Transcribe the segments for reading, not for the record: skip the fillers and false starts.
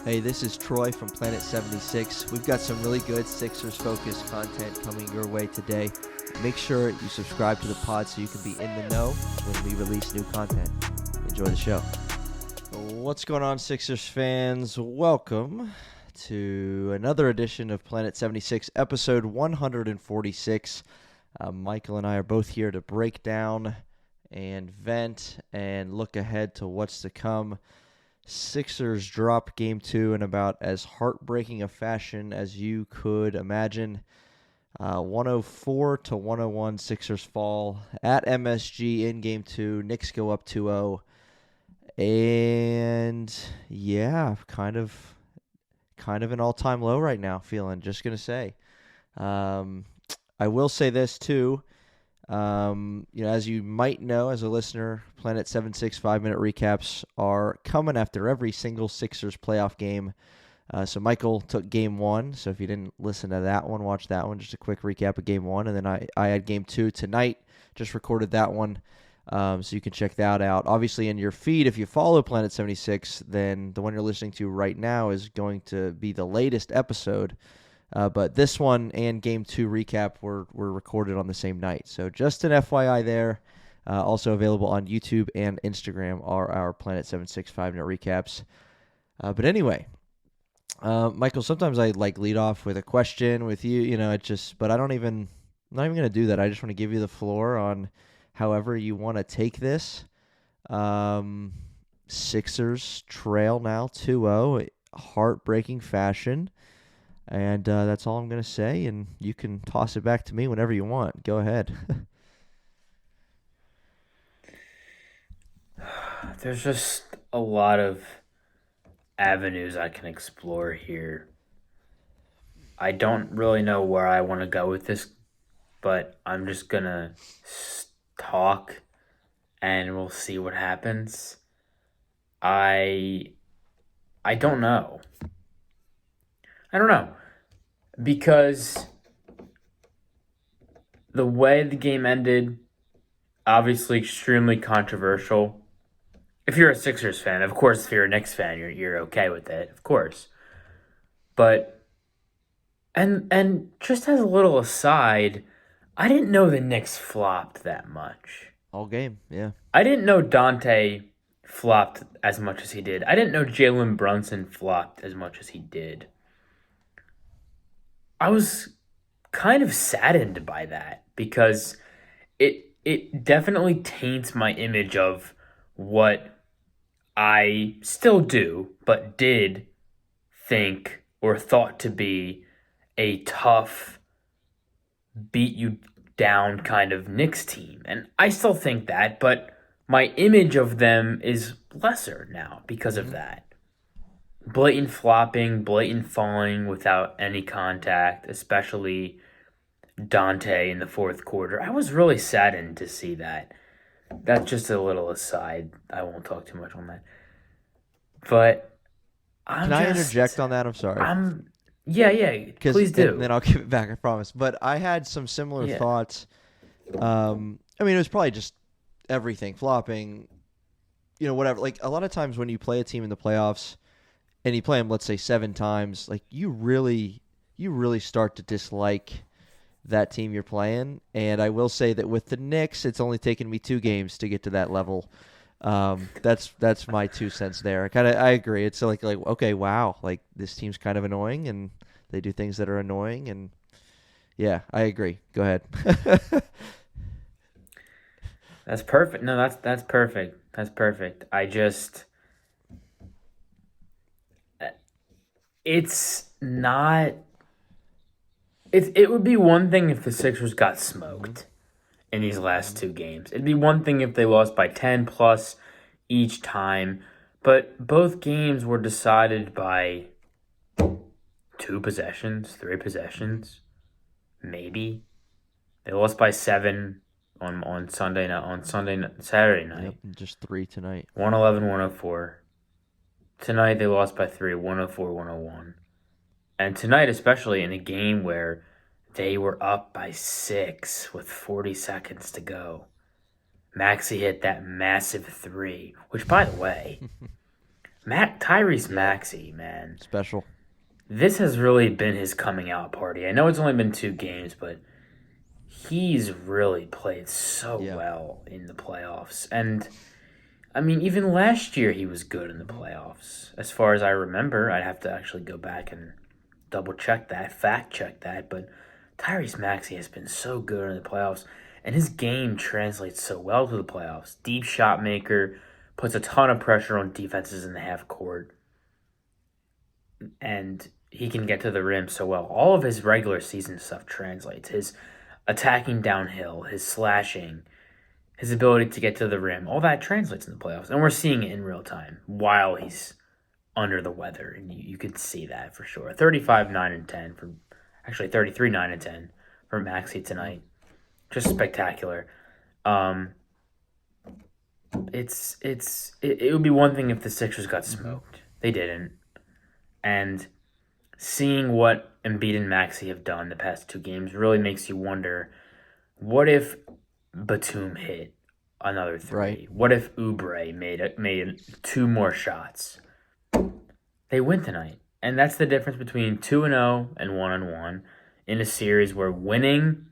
Hey, this is Troy from Planet 76. We've got some really good Sixers-focused content coming your way today. Make sure you subscribe to the pod so you can be in the know when we release new content. Enjoy the show. What's going on, Sixers fans? Welcome to another edition of Planet 76, episode 146. Michael and I are both here to break down and vent and look ahead to what's to come. Sixers drop game 2 in about as heartbreaking a fashion as you could imagine. 104-101 Sixers fall at MSG in game 2. Knicks go up 2-0. And yeah, kind of an all-time low right now, feeling. Just going to say. I will say this too. As you might know as a listener, Planet 76 5-minute recaps are coming after every single Sixers playoff game. So Michael took game 1. So if you didn't listen to that one, watch that one. Just a quick recap of game 1. And then I had game 2 tonight. Just recorded that one. So you can check that out. Obviously in your feed, if you follow Planet 76, then the one you're listening to right now is going to be the latest episode. But this one and Game 2 recap were recorded on the same night. So just an FYI there. Also available on YouTube and Instagram are our Planet 76 5-minute recaps. But anyway, Michael, sometimes I lead off with a question with you. But I'm not even going to do that. I just want to give you the floor on however you want to take this. Sixers trail now 2-0, heartbreaking fashion. And that's all I'm going to say, and you can toss it back to me whenever you want. Go ahead. There's just a lot of avenues I can explore here. I don't really know where I want to go with this, but I'm just going to talk, and we'll see what happens. I don't know. I don't know, because the way the game ended, obviously extremely controversial. If you're a Sixers fan, of course, if you're a Knicks fan, you're okay with it, of course. But and just as a little aside, I didn't know the Knicks flopped that much. All game, yeah. I didn't know Dante flopped as much as he did. I didn't know Jalen Brunson flopped as much as he did. I was kind of saddened by that because it definitely taints my image of what I still do, but did think or thought to be a tough, beat you down kind of Knicks team. And I still think that, but my image of them is lesser now because of that. Blatant flopping, blatant falling without any contact, especially Dante in the fourth quarter. I was really saddened to see that. That's just a little aside. I won't talk too much on that. But Can I interject on that? I'm sorry. Yeah, please do. And then I'll give it back, I promise. But I had some similar thoughts. It was probably just everything, flopping, whatever. Like, a lot of times when you play a team in the playoffs, and you play them, let's say, 7 times, like you really start to dislike that team you're playing. And I will say that with the Knicks, it's only taken me 2 games to get to that level. That's my 2 cents there. I agree. It's like okay, wow, like this team's kind of annoying, and they do things that are annoying, and yeah, I agree. Go ahead. That's perfect. No, that's perfect. That's perfect. It's not. It would be one thing if the Sixers got smoked in these last 2 games. It'd be one thing if they lost by 10 plus each time. But both games were decided by 2 possessions, 3 possessions, maybe. They lost by 7 on Sunday night, Saturday night. Yep, just 3 tonight. 111-104. Tonight they lost by 3, 104-101. And tonight, especially in a game where they were up by 6 with 40 seconds to go, Maxey hit that massive 3, which, by the way, Tyrese Yeah, Maxey, man. special. This has really been his coming out party. I know it's only been 2 games, but he's really played so Yeah. well in the playoffs. And I mean, even last year he was good in the Hmm. playoffs. As far as I remember, I'd have to actually go back and double check that, fact check that. But Tyrese Maxey has been so good in the playoffs, and his game translates so well to the playoffs. Deep shot maker, puts a ton of pressure on defenses in the half court, and he can get to the rim so well. All of his regular season stuff translates. His attacking downhill, his slashing, his ability to get to the rim, all that translates in the playoffs. And we're seeing it in real time while he's under the weather. And you could see that for sure. 35, 9, and 10 from actually 33, 9, and 10 for Maxey Hmm. tonight. Just spectacular. Um, it would be one thing if the Sixers got Hmm. smoked. They didn't. And seeing what Embiid and Maxey have done the past 2 games really makes you wonder, what if Batum hit another Right. three? What if Oubre made 2 more shots? They win tonight. And that's the difference between 2-0 and 1-1 in a series where winning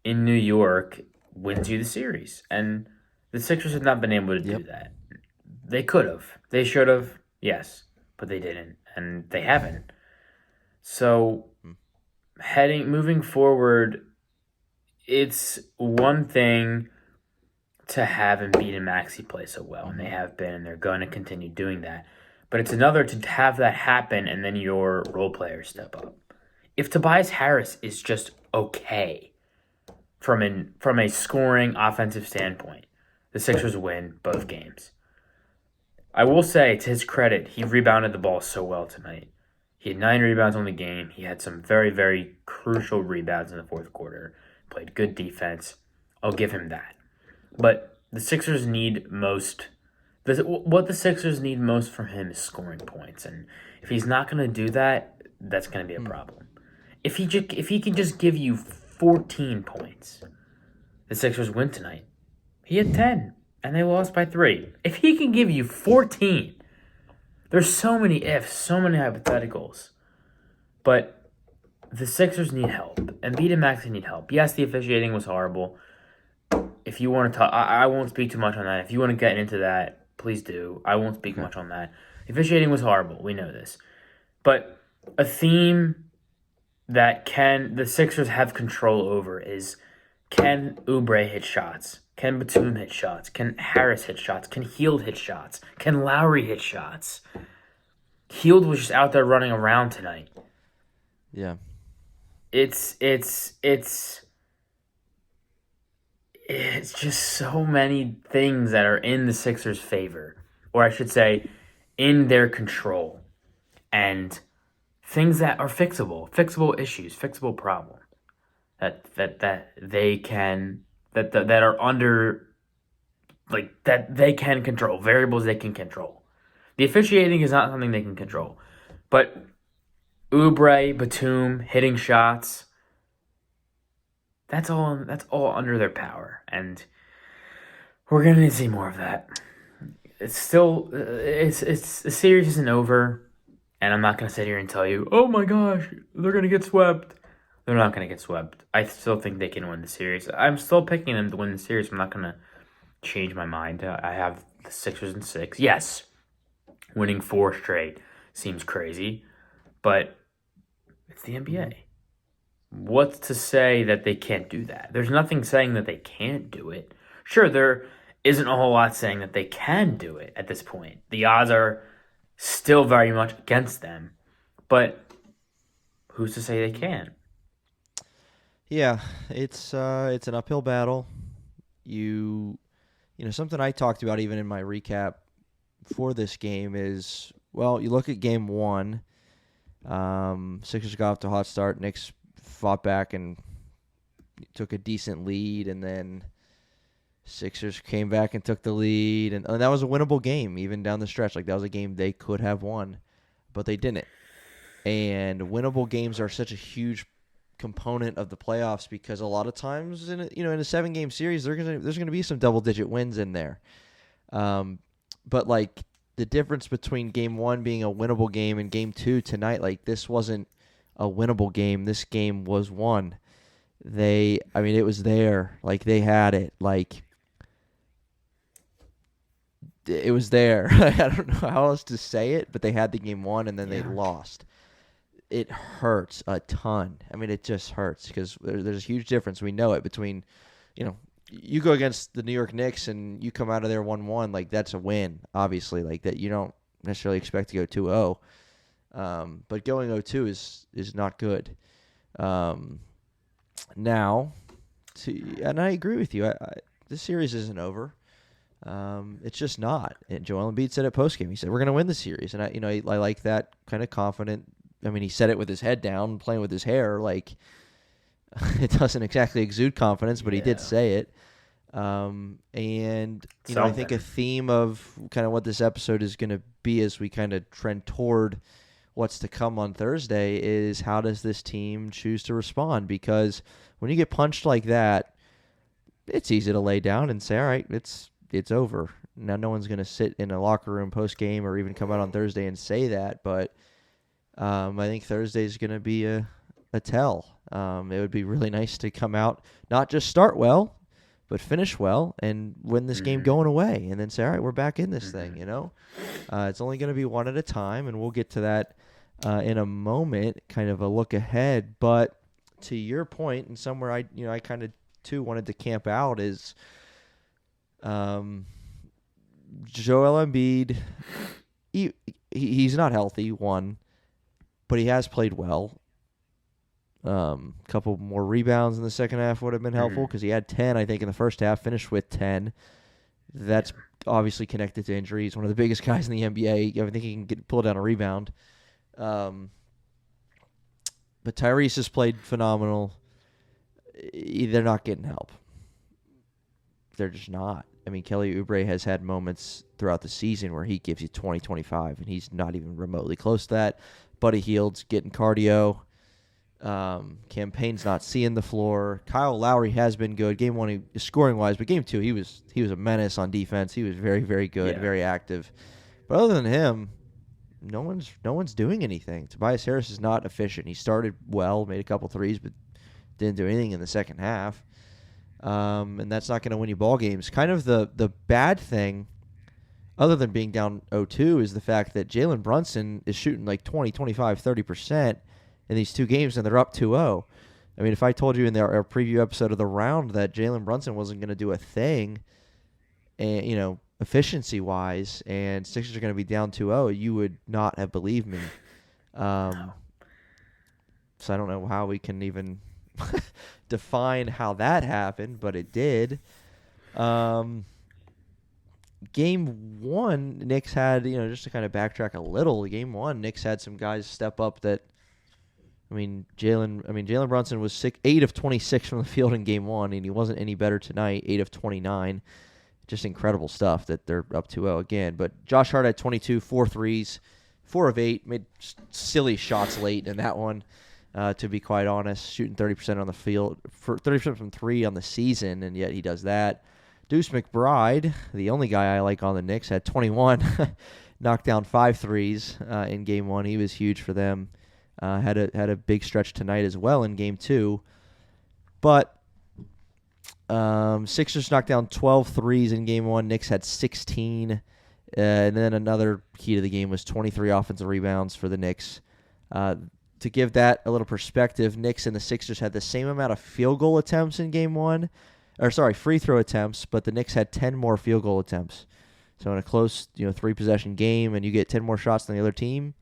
in New York wins you the series. And the Sixers have not been able to Yep. do that. They could have. They should have, yes, but they didn't. And they haven't. So Mm. moving forward, it's one thing to have Embiid and Maxey play so well, and they Hmm. have been, and they're going to continue doing that. But it's another to have that happen, and then your role players step up. If Tobias Harris is just okay from a scoring offensive standpoint, the Sixers win both games. I will say, to his credit, he rebounded the ball so well tonight. He had 9 rebounds on the game. He had some very, very crucial rebounds in the fourth quarter. Played good defense. I'll give him that. But the Sixers need most. What the Sixers need most from him is scoring points, and if he's not going to do that, that's going to be a Hmm. problem. If he can just give you 14 points, the Sixers win tonight. He had 10, and they lost by 3. If he can give you 14, there's so many ifs, so many hypotheticals, but the Sixers need help, and Embiid and Maxey need help. Yes, the officiating was horrible. If you want to talk, I won't speak too much on that. If you want to get into that, please do. I won't speak Okay. much on that. The officiating was horrible. We know this. But a theme that the Sixers have control over is, can Oubre hit shots? Can Batum hit shots? Can Harris hit shots? Can Hield hit shots? Can Lowry hit shots? Hield was just out there running around tonight. Yeah. It's it's it's it's just so many things that are in the Sixers' favor, or I should say, in their control, and things that are fixable issues, fixable problems that they can that are under, like, that they can control, variables they can control. The officiating is not something they can control, but Oubre, Batum hitting shots, that's all under their power, and we're gonna see more of that. It's still it's the series isn't over, and I'm not gonna sit here and tell you, oh my gosh, they're gonna get swept. They're not gonna get swept. I still think they can win the series. I'm still picking them to win the series. I'm not gonna change my mind. I have the Sixers in 6. Yes, winning 4 straight seems crazy, but it's the Hmm. NBA. What's to say that they can't do that? There's nothing saying that they can't do it. Sure, there isn't a whole lot saying that they can do it at this point. The odds are still very much against them, but who's to say they can? Yeah. It's an uphill battle. You something I talked about even in my recap for this game is, well, you look at game one. Sixers got off to a hot start. Knicks fought back and took a decent lead, and then Sixers came back and took the lead, and that was a winnable game even down the stretch. Like, that was a game they could have won, but they didn't. And winnable games are such a huge component of the playoffs because a lot of times in a 7 game series there's gonna be some double digit wins in there. But like the difference between game one being a winnable game and game two tonight, like this wasn't a winnable game. This game was won. It was there. Like they had it. Like it was there. I don't know how else to say it, but they had the game won and then they lost. It hurts a ton. I mean, it just hurts because there's a huge difference. We know it between, you go against the New York Knicks and you come out of there 1-1, like that's a win, obviously. Like that you don't necessarily expect to go 2-0. But going 0-2 is not good. Now, and I agree with you. This series isn't over. It's just not. And Joel Embiid said it postgame. He said we're going to win the series, and I like that kind of confident. I mean, he said it with his head down, playing with his hair. Like it doesn't exactly exude confidence, but he did say it. And I think a theme of kind of what this episode is going to be as we kind of trend toward what's to come on Thursday is how does this team choose to respond? Because when you get punched like that, it's easy to lay down and say, all right, it's over. Now, no one's going to sit in a locker room post-game or even come out on Thursday and say that, but I think Thursday is going to be a tell. It would be really nice to come out, not just start well, but finish well and win this game going away and then say, all right, we're back in this thing, It's only going to be one at a time, and we'll get to that in a moment, kind of a look ahead. But to your point, and somewhere I kind of too wanted to camp out is Joel Embiid. He's not healthy, one, but he has played well. Couple more rebounds in the second half would have been helpful because he had 10, I think, in the first half, finished with 10. That's obviously connected to injury. He's one of the biggest guys in the NBA. I think he can pull down a rebound. But Tyrese has played phenomenal. They're not getting help. They're just not. I mean, Kelly Oubre has had moments throughout the season where he gives you 20, 25, and he's not even remotely close to that. Buddy Hield's getting cardio. Campaign's not seeing the floor. Kyle Lowry has been good. Game one, scoring wise, but game two, he was a menace on defense. He was very, very good, very active. But other than him, no one's doing anything. Tobias Harris is not efficient. He started well, made a couple threes, but didn't do anything in the second half. And that's not going to win you ball games. Kind of the bad thing, other than being down 0-2, is the fact that Jalen Brunson is shooting like 20, 25, 30% in these two games, and they're up 2-0. I mean, if I told you in our preview episode of the round that Jalen Brunson wasn't going to do a thing, and efficiency-wise, and Sixers are going to be down 2-0, you would not have believed me. So I don't know how we can even define how that happened, but it did. Game one, Knicks had, just to kind of backtrack a little, game one, Knicks had some guys step up that, Jalen Brunson was 8 of 26 from the field in game one, and he wasn't any better tonight, 8 of 29. Just incredible stuff that they're up 2-0 again. But Josh Hart had 22, 4 threes, 4 of 8, made silly shots late in that one, to be quite honest, shooting 30% on the field, for 30% from 3 on the season, and yet he does that. Deuce McBride, the only guy I like on the Knicks, had 21, knocked down 5 threes in game one. He was huge for them. Had a big stretch tonight as well in game two. But Sixers knocked down 12 threes in game one. Knicks had 16. And then another key to the game was 23 offensive rebounds for the Knicks. To give that a little perspective, Knicks and the Sixers had the same amount of field goal attempts in game one. Free throw attempts, but the Knicks had 10 more field goal attempts. So in a close, 3-possession game and you get 10 more shots than the other team,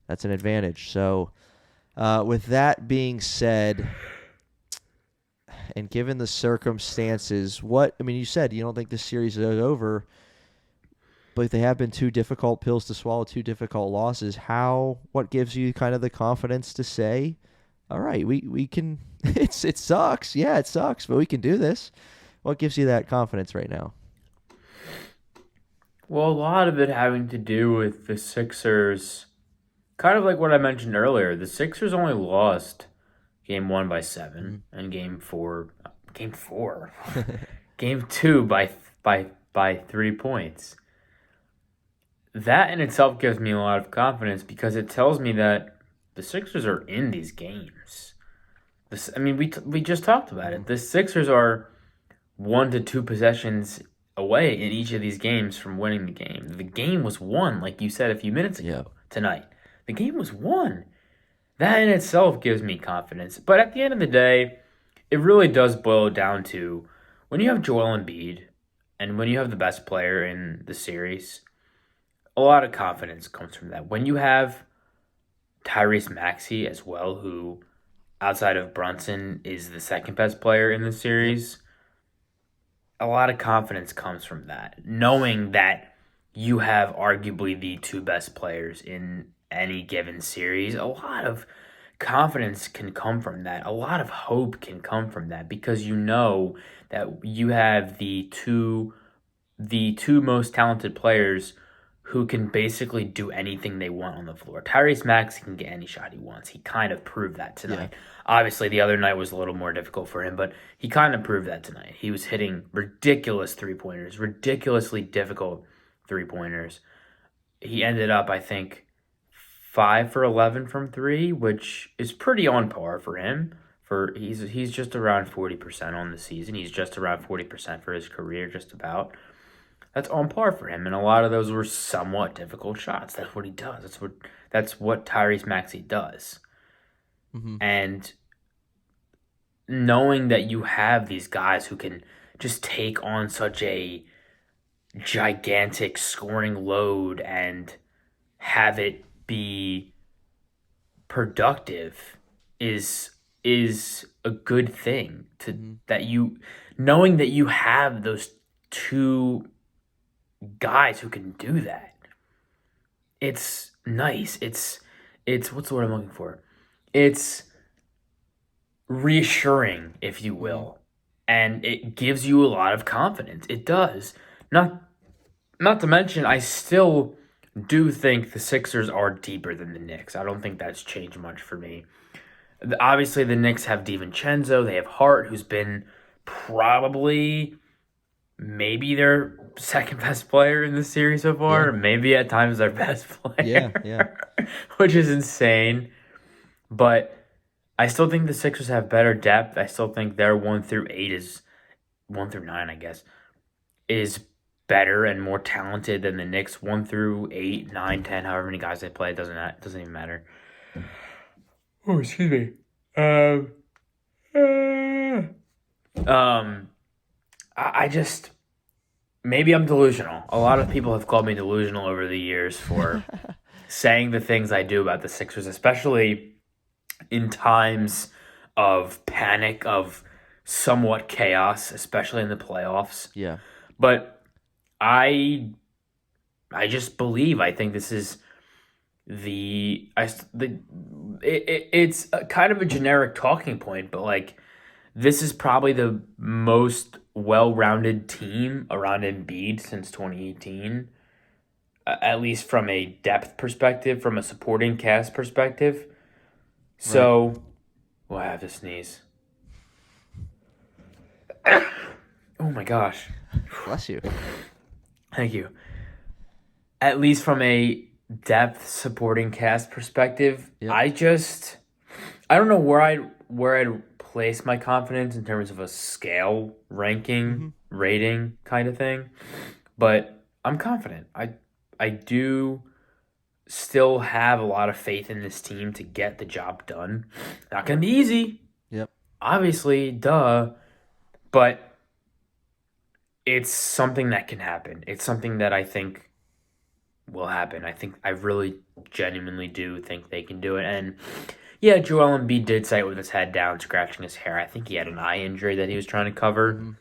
that's an advantage. So with that being said, and given the circumstances, you said you don't think this series is over, but they have been 2 difficult pills to swallow, 2 difficult losses. What gives you kind of the confidence to say, all right, we can, it sucks. Yeah, it sucks, but we can do this. What gives you that confidence right now? Well, a lot of it having to do with the Sixers. Kind of like what I mentioned earlier, the Sixers only lost game 1 by 7 and game 2 by 3 points. that in itself gives me a lot of confidence because it tells me that the Sixers are in these games. We just talked about it. The Sixers are 1 to 2 possessions away in each of these games from winning the game. The game was won, like you said a few minutes ago tonight. The game was won. That in itself gives me confidence. But at the end of the day, it really does boil down to when you have Joel Embiid and when you have the best player in the series, a lot of confidence comes from that. When you have Tyrese Maxey as well, who outside of Brunson is the second best player in the series, a lot of confidence comes from that. Knowing that you have arguably the two best players in any given series, a lot of confidence can come from that. A lot of hope can come from that because you know that you have the two most talented players who can basically do anything they want on the floor. Tyrese Maxey can get any shot he wants. He kind of proved that tonight. Yeah. Obviously, the other night was a little more difficult for him, but he kind of proved that tonight. He was hitting ridiculous three-pointers, ridiculously difficult three-pointers. He ended up, I think, 5 for 11 from 3, which is pretty on par for him. He's just around 40% on the season. He's just around 40% for his career, just about. That's on par for him, and a lot of those were somewhat difficult shots. That's what he does. That's what Tyrese Maxey does. Mm-hmm. And knowing that you have these guys who can just take on such a gigantic scoring load and have it be productive is a good thing. Knowing that you have those two guys who can do that. It's nice. It's what's the word I'm looking for? It's reassuring, if you will. And it gives you a lot of confidence. It does. Not to mention, I still do think the Sixers are deeper than the Knicks. I don't think that's changed much for me. Obviously, the Knicks have DiVincenzo. They have Hart, who's been probably maybe their second best player in the series so far. Yeah. Maybe at times their best player. Yeah. Which is insane. But I still think the Sixers have better depth. I still think their 1 through 9, I guess, is better and more talented than the Knicks 1 through 8, 9, 10, however many guys they play. It doesn't even matter. Oh, excuse me. I just, maybe I'm delusional. A lot of people have called me delusional over the years for saying the things I do about the Sixers, especially in times of panic, of somewhat chaos, especially in the playoffs. Yeah. But I just believe, I think this is it's a kind of a generic talking point, but like, this is probably the most well-rounded team around Embiid since 2018, at least from a depth perspective, from a supporting cast perspective. So, right. Well, I have to sneeze. Oh my gosh. Bless you. Thank you. At least from a depth supporting cast perspective, yep. I don't know where I'd place my confidence in terms of a scale ranking, rating kind of thing, but I'm confident. I do still have a lot of faith in this team to get the job done. Not going to be easy. Yep. Obviously, duh. But it's something that can happen. It's something that I think will happen. I really genuinely do think they can do it. And yeah, Joel Embiid did say it with his head down, scratching his hair. I think he had an eye injury that he was trying to cover,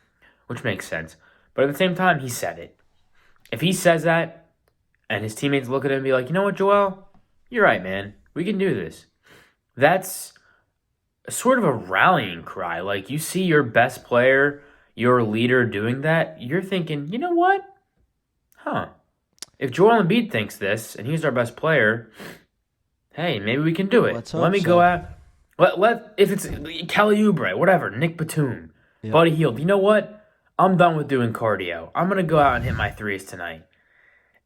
which makes sense. But at the same time, he said it. If he says that, and his teammates look at him and be like, you know what, Joel? You're right, man. We can do this. That's sort of a rallying cry. Like, you see your best player, your leader doing that, you're thinking, you know what? If Joel Embiid thinks this, and he's our best player, hey, maybe we can do it. Let me go out. If it's Kelly Oubre, whatever, Nick Batum, Buddy Hield, you know what? I'm done with doing cardio. I'm going to go out and hit my threes tonight.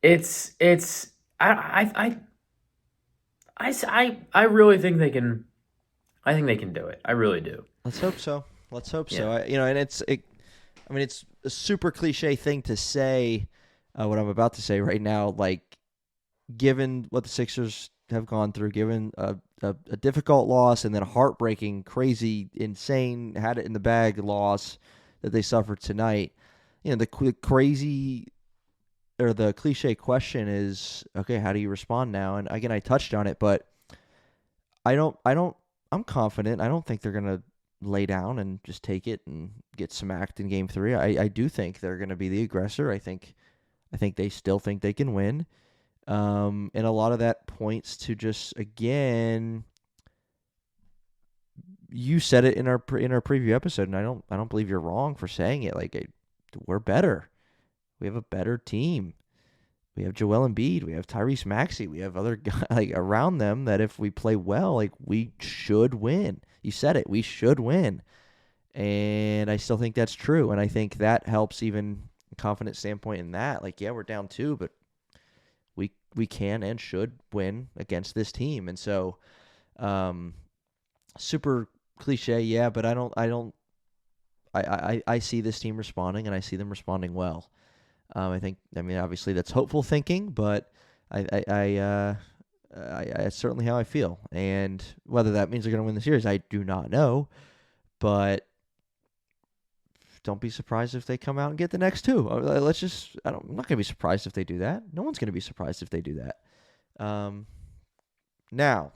it's I really think they can. I think they can do it. I really do. Let's hope so. Let's hope Yeah. so. And I mean, it's a super cliche thing to say. What I'm about to say right now, like given what the Sixers have gone through, given a difficult loss and then a heartbreaking, crazy, insane, had it in the bag loss that they suffered tonight. The crazy or the cliche question is, okay, how do you respond now? And again, I touched on it, but I don't, I'm confident. I don't think they're gonna lay down and just take it and get smacked in Game 3. I do think they're gonna be the aggressor. I think they still think they can win. And a lot of that points to just again, you said it in our preview episode, and I don't believe you're wrong for saying it. We're better. We have a better team. We have Joel Embiid. We have Tyrese Maxey. We have other guys like around them that if we play well, like we should win. You said it. We should win, and I still think that's true. And I think that helps even confidence standpoint in that. Like, yeah, we're down 2, but we can and should win against this team. And so, um, super cliche, yeah, but I see this team responding, and I see them responding well. I mean, obviously that's hopeful thinking, but it's certainly how I feel. And whether that means they're going to win the series, I do not know. But don't be surprised if they come out and get the next 2. I'm not going to be surprised if they do that. No one's going to be surprised if they do that. Now,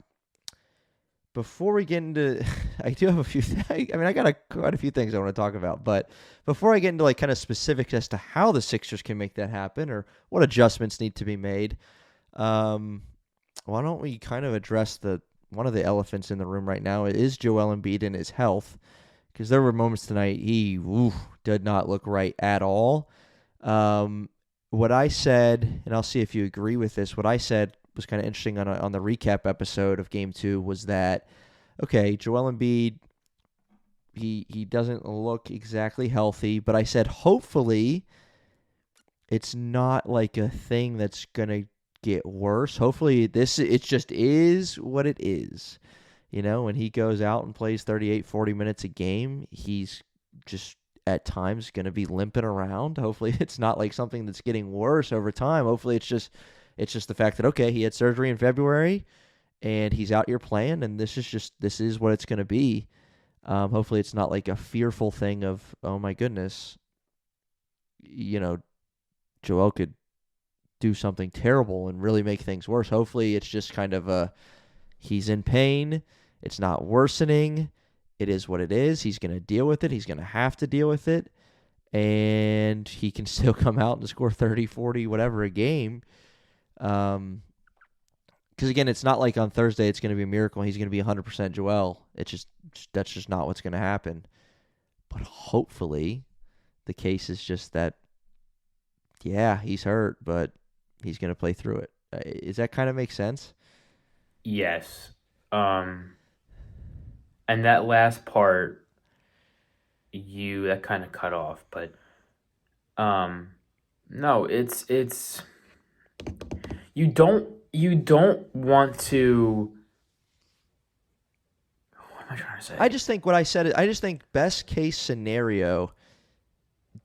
before we get into, I do have a few. I mean, I got quite a few things I want to talk about, but before I get into like kind of specifics as to how the Sixers can make that happen or what adjustments need to be made, why don't we kind of address the one of the elephants in the room right now is Joel Embiid and his health, because there were moments tonight he did not look right at all. What I said, and I'll see if you agree with this. What I said was kind of interesting on the recap episode of Game 2 was that, okay, Joel Embiid, he doesn't look exactly healthy, but I said hopefully it's not like a thing that's gonna get worse. Hopefully it just is what it is. When he goes out and plays 38, 40 minutes a game, he's just at times going to be limping around. Hopefully it's not like something that's getting worse over time. Hopefully it's just the fact that, okay, he had surgery in February and he's out here playing, and this is what it's going to be. Hopefully it's not like a fearful thing of, oh my goodness, Joel could do something terrible and really make things worse. Hopefully it's just kind of he's in pain. It's not worsening. It is what it is. He's going to deal with it. He's going to have to deal with it. And he can still come out and score 30, 40, whatever a game. Because again, it's not like on Thursday it's going to be a miracle. He's going to be 100% Joel. That's just not what's going to happen. But hopefully, the case is just that, yeah, he's hurt, but he's going to play through it. Does that kind of make sense? Yes. Um, and that last part, that kind of cut off, but um, no, it's you don't want to. What am I trying to I say? just think what I said. I just think best case scenario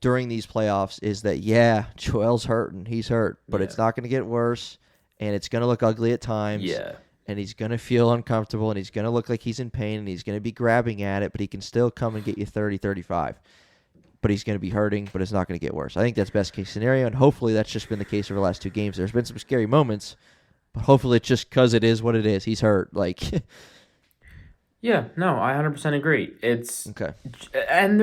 during these playoffs is that, yeah, Joel's hurting. He's hurt, but Yeah, it's not going to get worse, and it's going to look ugly at times, yeah, and he's going to feel uncomfortable, and he's going to look like he's in pain, and he's going to be grabbing at it, but he can still come and get you 30, 35. But he's going to be hurting, but it's not going to get worse. I think that's best case scenario, and hopefully that's just been the case over the last 2 games. There's been some scary moments, but hopefully it's just because it is what it is. He's hurt. yeah. No, I 100% agree. It's Okay. and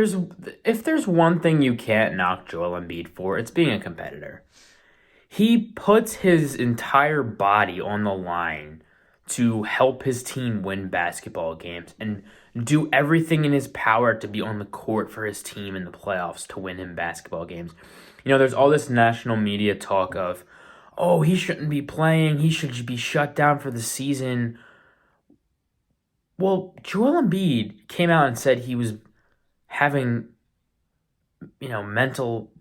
if there's one thing you can't knock Joel Embiid for, it's being a competitor. He puts his entire body on the line to help his team win basketball games and do everything in his power to be on the court for his team in the playoffs to win him basketball games. There's all this national media talk of, oh, he shouldn't be playing, he should be shut down for the season. Well, Joel Embiid came out and said he was having, mental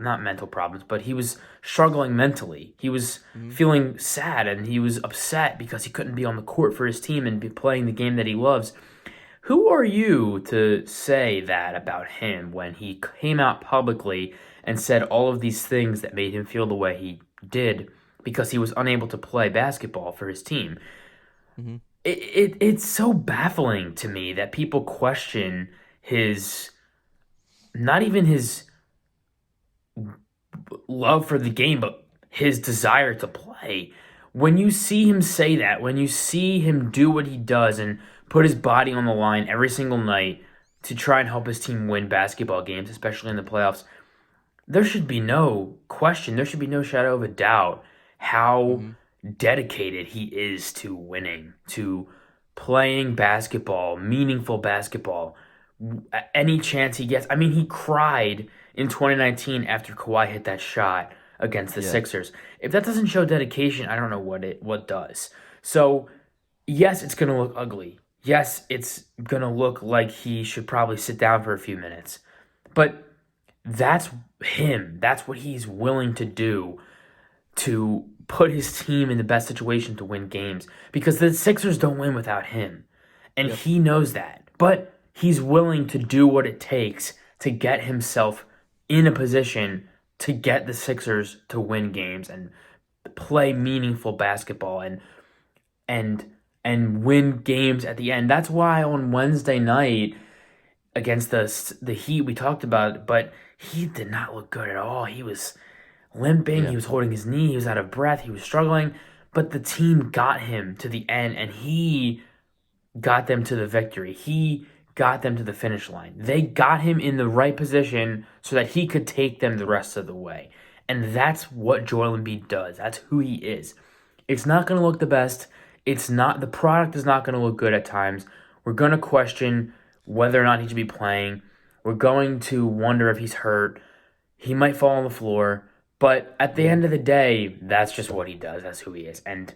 not mental problems, but he was struggling mentally. He was Hmm. feeling sad and he was upset because he couldn't be on the court for his team and be playing the game that he loves. Who are you to say that about him when he came out publicly and said all of these things that made him feel the way he did because he was unable to play basketball for his team? Hmm. It's so baffling to me that people question his, not even his love for the game, but his desire to play. When you see him say that, when you see him do what he does and put his body on the line every single night to try and help his team win basketball games, especially in the playoffs, there should be no question, there should be no shadow of a doubt how Hmm. dedicated he is to winning, to playing basketball, meaningful basketball, any chance he gets. I mean, he cried in 2019 after Kawhi hit that shot against the Yeah. Sixers. If that doesn't show dedication, I don't know what does. So, yes, it's going to look ugly. Yes, it's going to look like he should probably sit down for a few minutes. But that's him. That's what he's willing to do to put his team in the best situation to win games because the Sixers don't win without him. And Yep. he knows that. But he's willing to do what it takes to get himself in a position to get the Sixers to win games and play meaningful basketball and and win games at the end. That's why on Wednesday night against the Heat we talked about it, but he did not look good at all. He was limping, Yeah. he was holding his knee, he was out of breath, he was struggling, but the team got him to the end and he got them to the victory. He got them to the finish line. They got him in the right position so that he could take them the rest of the way. And that's what Joel Embiid does. That's who he is. It's not going to look the best. It's not the product is not going to look good at times. We're going to question whether or not he should be playing. We're going to wonder if he's hurt. He might fall on the floor, but at the Hmm. end of the day, that's just what he does. That's who he is. And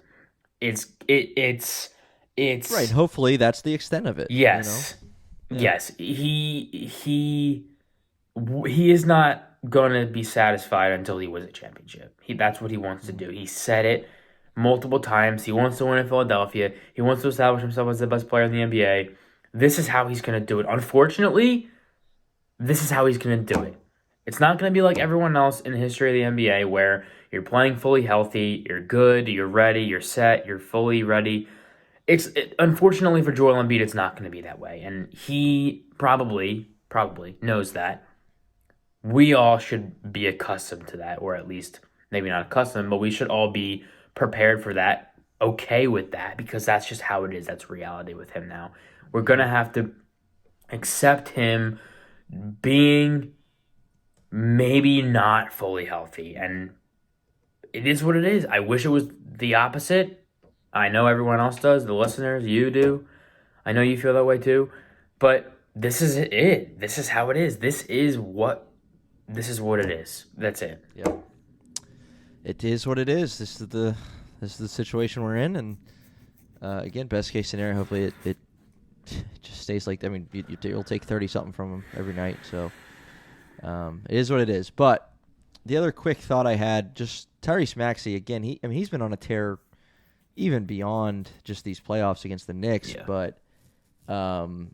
Right. it's Hopefully that's the extent of it. yes. Yeah. Yes, he is not going to be satisfied until he wins a championship. That's what he wants to Mhm. do. He said it multiple times. He wants to win in Philadelphia. He wants to establish himself as the best player in the NBA. This is how he's going to do it. Unfortunately, this is how he's going to do it. It's not going to be like everyone else in the history of the NBA where you're playing fully healthy, you're good, you're ready, you're set, you're fully ready. Unfortunately for Joel Embiid, it's not going to be that way, and he probably knows that. We all should be accustomed to that, or at least maybe not accustomed, but we should all be prepared for that, okay with that, because that's just how it is. That's reality with him now. We're Hmm. gonna have to accept him being maybe not fully healthy, and it is what it is. I wish it was the opposite. I know everyone else does, the listeners, you do. I know you feel that way too. But this is it. This is how it is. This is what it is. That's it. Yeah. It is what it is. This is the situation we're in, and again, best case scenario. Hopefully, it just stays like. I mean, you'll take 30 something from him every night. So it is what it is. But the other quick thought I had, just Tyrese Maxey again. He's been on a tear even beyond just these playoffs against the Knicks. Yeah. But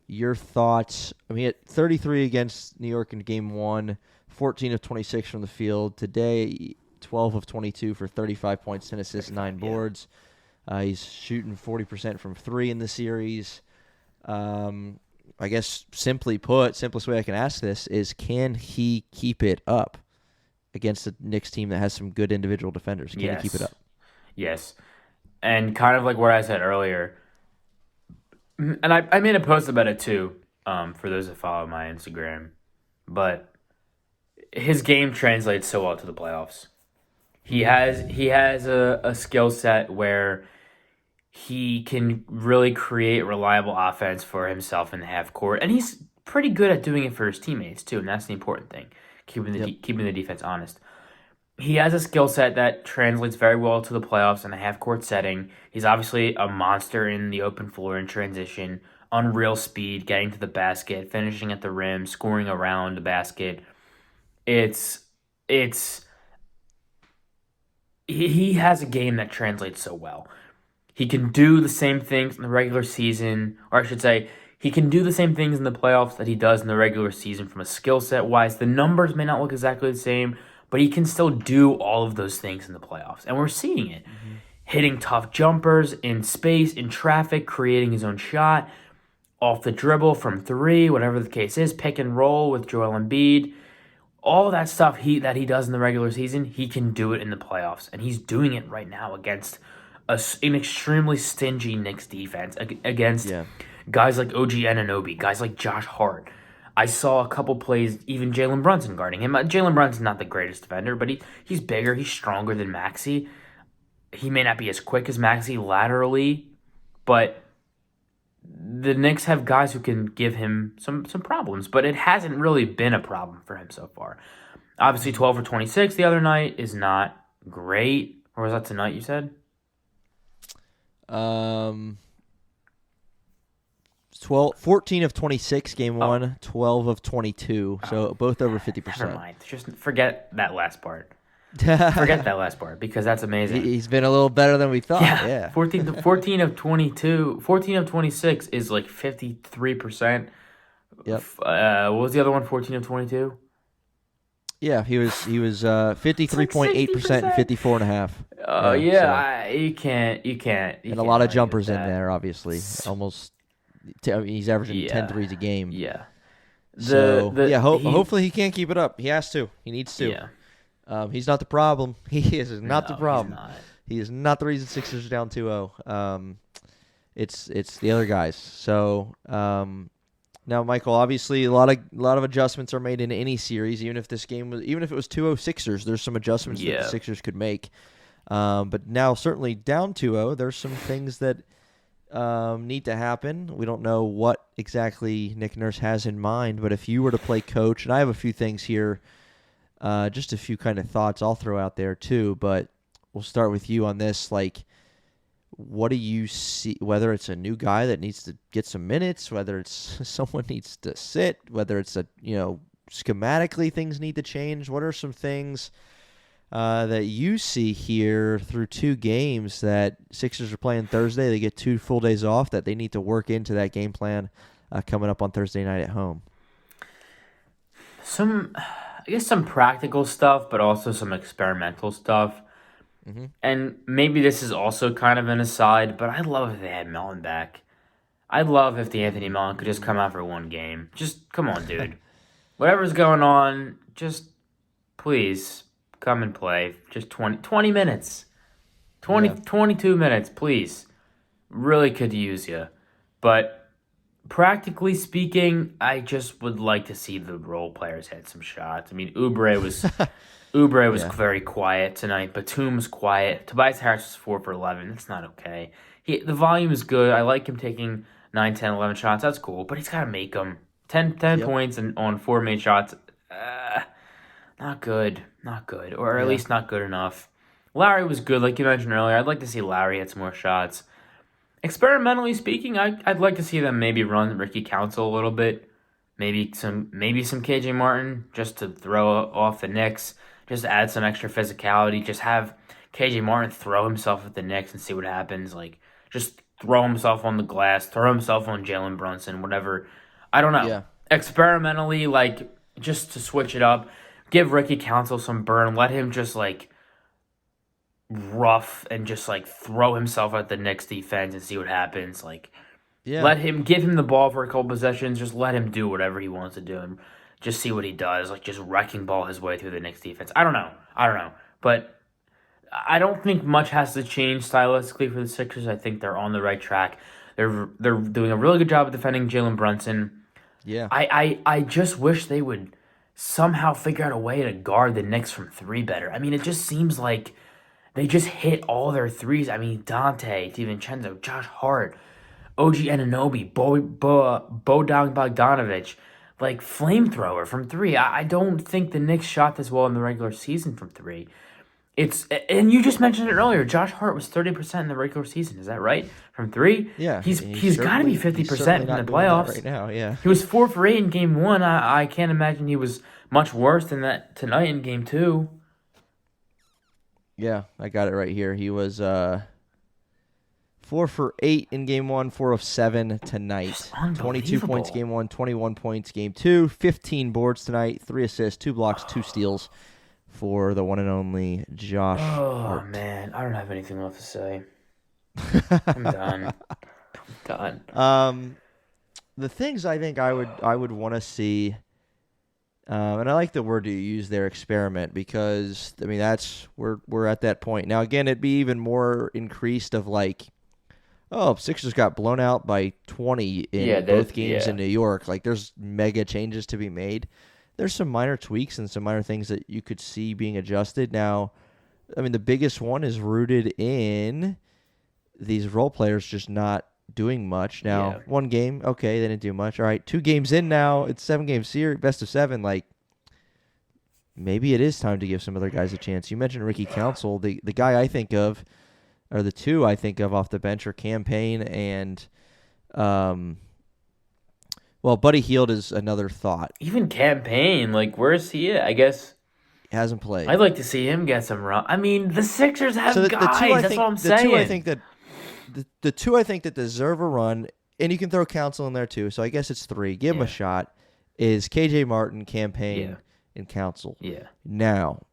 your thoughts? I mean, he had 33 against New York in Game 1, 14 of 26 from the field. Today, 12 of 22 for 35 points, 10 assists, 9 Yeah. boards. He's shooting 40% from 3 in the series. I guess simplest way I can ask this is, can he keep it up against a Knicks team that has some good individual defenders? Can he keep it Yes. up? Yes. And kind of like what I said earlier, and I made a post about it too, for those that follow my Instagram. But his game translates so well to the playoffs. He has a skill set where he can really create reliable offense for himself in the half court, and he's pretty good at doing it for his teammates too. And that's the important thing, Yep. keeping the defense honest. He has a skill set that translates very well to the playoffs in a half court setting. He's obviously a monster in the open floor in transition, unreal speed, getting to the basket, finishing at the rim, scoring around the basket. It's it's he has a game that translates so well. He can do the same things in the regular season, or I should say, he can do the same things in the playoffs that he does in the regular season from a skill set wise. The numbers may not look exactly the same, but he can still do all of those things in the playoffs. And we're seeing it. Mm-hmm. Hitting tough jumpers in space, in traffic, creating his own shot, off the dribble from three, whatever the case is, pick and roll with Joel Embiid. All that stuff that he does in the regular season, he can do it in the playoffs. And he's doing it right now against an extremely stingy Knicks defense, against Yeah. guys like OG Anunoby, guys like Josh Hart. I saw a couple plays, even Jalen Brunson guarding him. Jalen Brunson's not the greatest defender, but he's bigger, he's stronger than Maxey. He may not be as quick as Maxey laterally, but the Knicks have guys who can give him some problems, but it hasn't really been a problem for him so far. Obviously, 12 or 26 the other night is not great. Or was that tonight you said? 14 of 26 game one, 12 of 22. So both over 50%. Never mind. Just forget that last part. Forget that last part because that's amazing. He's been a little better than we thought. Yeah. 14 of 22, 14 of 26 is like 53%. Yep. What was the other one? 14 of 22? Yeah, he was 53.8% and 54.5. Oh yeah, you can't. And a lot of jumpers in there, obviously. Almost, he's averaging 10 threes a game. Yeah. Hopefully he can't keep it up. He has to. He needs to. Yeah. He's not the problem. He is not the problem. He's not. He is not the reason Sixers are down 2-0. It's the other guys. So now, Michael, obviously a lot of adjustments are made in any series. Even if it was 2-0 Sixers, there's some adjustments that the Sixers could make. But now, certainly down 2-0, there's some things that need to happen. We don't know what exactly Nick Nurse has in mind, but if you were to play coach, and I have a few things here. Just a few kind of thoughts I'll throw out there too, but we'll start with you on this. Like, what do you see, whether it's a new guy that needs to get some minutes, whether it's someone needs to sit, whether it's schematically things need to change? What are some things that you see here through two games that Sixers are playing Thursday? They get 2 full days off that they need to work into that game plan coming up on Thursday night at home. I guess some practical stuff, but also some experimental stuff. Mm-hmm. And maybe this is also kind of an aside, but I'd love if they had Melton back. I'd love if the Anthony Melton could just come out for one game. Just, come on, dude. Whatever's going on, just please come and play. Just 20 minutes. 22 minutes, please. Really could use you. But practically speaking, I just would like to see the role players hit some shots. I mean, Oubre was very quiet tonight. Batum was quiet. Tobias Harris was 4 for 11. That's not okay. The volume is good. I like him taking 9, 10, 11 shots. That's cool. But he's got to make them. 10 points on 4 made shots. Not good. Not good. Or at least not good enough. Larry was good, like you mentioned earlier. I'd like to see Larry hit some more shots. Experimentally speaking, I'd like to see them maybe run Ricky Council a little bit. Maybe some KJ Martin just to throw off the Knicks. Just add some extra physicality. Just have KJ Martin throw himself at the Knicks and see what happens. Like, just throw himself on the glass. Throw himself on Jalen Brunson. Whatever. I don't know. Yeah. Experimentally, like, just to switch it up. Give Ricky Council some burn. Let him just, like, rough and just like throw himself at the Knicks defense and see what happens. Like, give him the ball for a couple possessions. Just let him do whatever he wants to do and just see what he does. Like, just wrecking ball his way through the Knicks defense. I don't know, but I don't think much has to change stylistically for the Sixers. I think they're on the right track. They're doing a really good job of defending Jalen Brunson. Yeah, I just wish they would somehow figure out a way to guard the Knicks from 3 better. I mean, it just seems like they just hit all their threes. I mean, Dante, DiVincenzo, Josh Hart, OG Anunoby, Bogdan Bogdanovic, like flamethrower from 3. I don't think the Knicks shot this well in the regular season from 3. and you just mentioned it earlier. Josh Hart was 30% in the regular season. Is that right? From three, Yeah, he's got to be he's certainly 50% in the not doing that playoffs. right now. Yeah, He was 4 for 8 in game one. I can't imagine he was much worse than that tonight in game two. yeah, I got it right here. He was 4 for 8 in game one, 4 of 7 tonight. 22 points game one, 21 points game two, 15 boards tonight, 3 assists, 2 blocks, 2 steals for the one and only Josh Hart. Oh man, I don't have anything left to say. I'm done. I'm done. The things I think I would want to see, and I like the word you use there, experiment, because I mean we're at that point now. Again, it'd be even more increased of like, oh, Sixers got blown out by 20 in both games in New York. Like, there's mega changes to be made. There's some minor tweaks and some minor things that you could see being adjusted. Now, I mean, the biggest one is rooted in these role players just not doing much. Now, one game, okay, they didn't do much. All right, 2 games in now. It's 7-game series, best of 7. Like, maybe it is time to give some other guys a chance. You mentioned Ricky Council. The guy I think of, or the 2 I think of off the bench, are Campaign and, well, Buddy Hield is another thought. Even Campaign, like, where's he at? I guess he hasn't played. I'd like to see him get some run. I mean, the Sixers have guys. That's what I'm saying. The two I think that deserve a run, and you can throw Council in there too. So I guess it's 3. Give him a shot. Is KJ Martin, Campaign, and Council. Yeah. Now,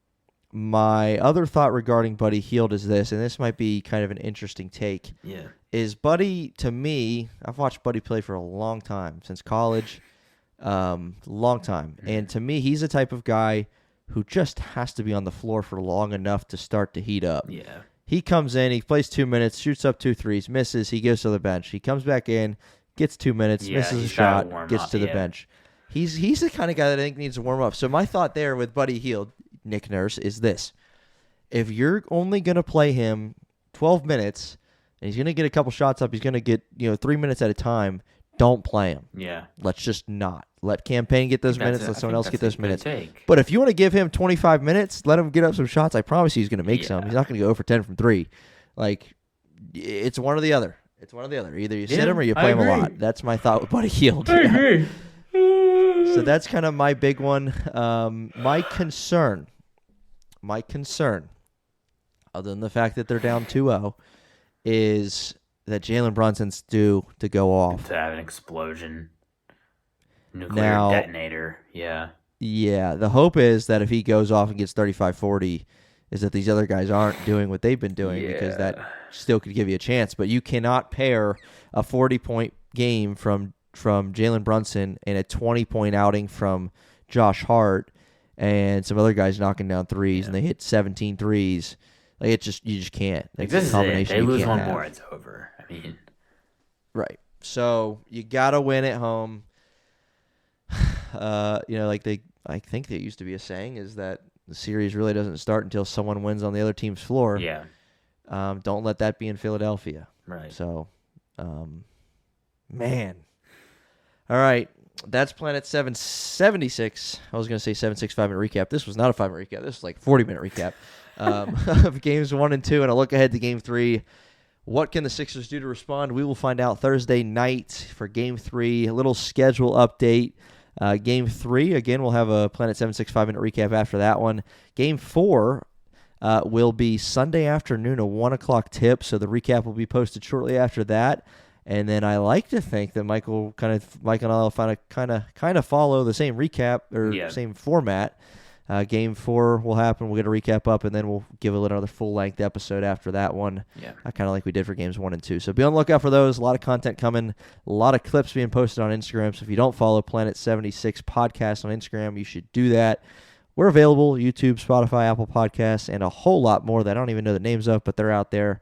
my other thought regarding Buddy Hield is this, and this might be kind of an interesting take. Yeah. Is Buddy, to me, I've watched Buddy play for a long time, since college, long time. And to me, he's the type of guy who just has to be on the floor for long enough to start to heat up. Yeah. He comes in, he plays 2 minutes, shoots up 2 threes, misses, he goes to the bench. He comes back in, gets 2 minutes, misses a shot, gets to the bench. He's the kind of guy that I think needs to warm up. So my thought there with Buddy Hield, Nick Nurse, is this. If you're only going to play him 12 minutes, and he's going to get a couple shots up, he's going to get 3 minutes at a time, don't play him. Yeah. Let's just not. Let Campaign get those minutes, let someone else get those minutes. Take. But if you want to give him 25 minutes, let him get up some shots, I promise you he's going to make some. He's not going to go for 10 from 3. Like, it's one or the other. It's one or the other. Either you sit him or you play him a lot. That's my thought with Buddy Hield. I agree. So that's kind of my big one. My concern, other than the fact that they're down 2-0, is that Jalen Brunson's due to go off. To have an explosion. Nuclear detonator. Yeah. Yeah. The hope is that if he goes off and gets 35-40, is that these other guys aren't doing what they've been doing, because that still could give you a chance. But you cannot pair a 40-point game from Jalen Brunson and a 20-point outing from Josh Hart and some other guys knocking down threes, and they hit 17 threes. Like, you just can't. Like, this is it. They lose one more, it's over. I mean, right. So you gotta win at home. I think there used to be a saying is that the series really doesn't start until someone wins on the other team's floor. Yeah. Don't let that be in Philadelphia. Right. So, man. All right. That's Planet 776. I was going to say 765 minute recap. This was not a 5-minute recap. This was like 40-minute recap of games 1 and 2, and a look ahead to game 3. What can the Sixers do to respond? We will find out Thursday night for game 3. A little schedule update. Game 3, again, we'll have a Planet 765 minute recap after that one. Game 4 will be Sunday afternoon, a 1 o'clock tip, so the recap will be posted shortly after that. And then I like to think that Mike and I will kind of follow the same recap or same format. Game 4 will happen. We'll get a recap up, and then we'll give another full-length episode after that one. Yeah. Kind of like we did for games 1 and 2. So be on the lookout for those. A lot of content coming. A lot of clips being posted on Instagram. So if you don't follow Planet 76 Podcast on Instagram, you should do that. We're available, YouTube, Spotify, Apple Podcasts, and a whole lot more that I don't even know the names of, but they're out there.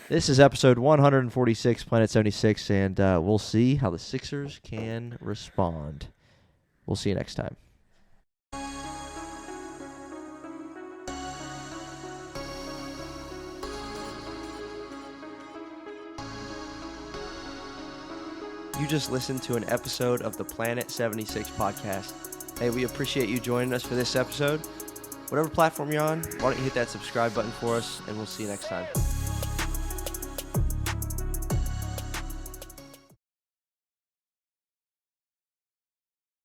This is episode 146, Planet 76, and we'll see how the Sixers can respond. We'll see you next time. You just listened to an episode of the Planet 76 podcast. Hey, we appreciate you joining us for this episode. whatever platform you're on, why don't you hit that subscribe button for us, and we'll see you next time.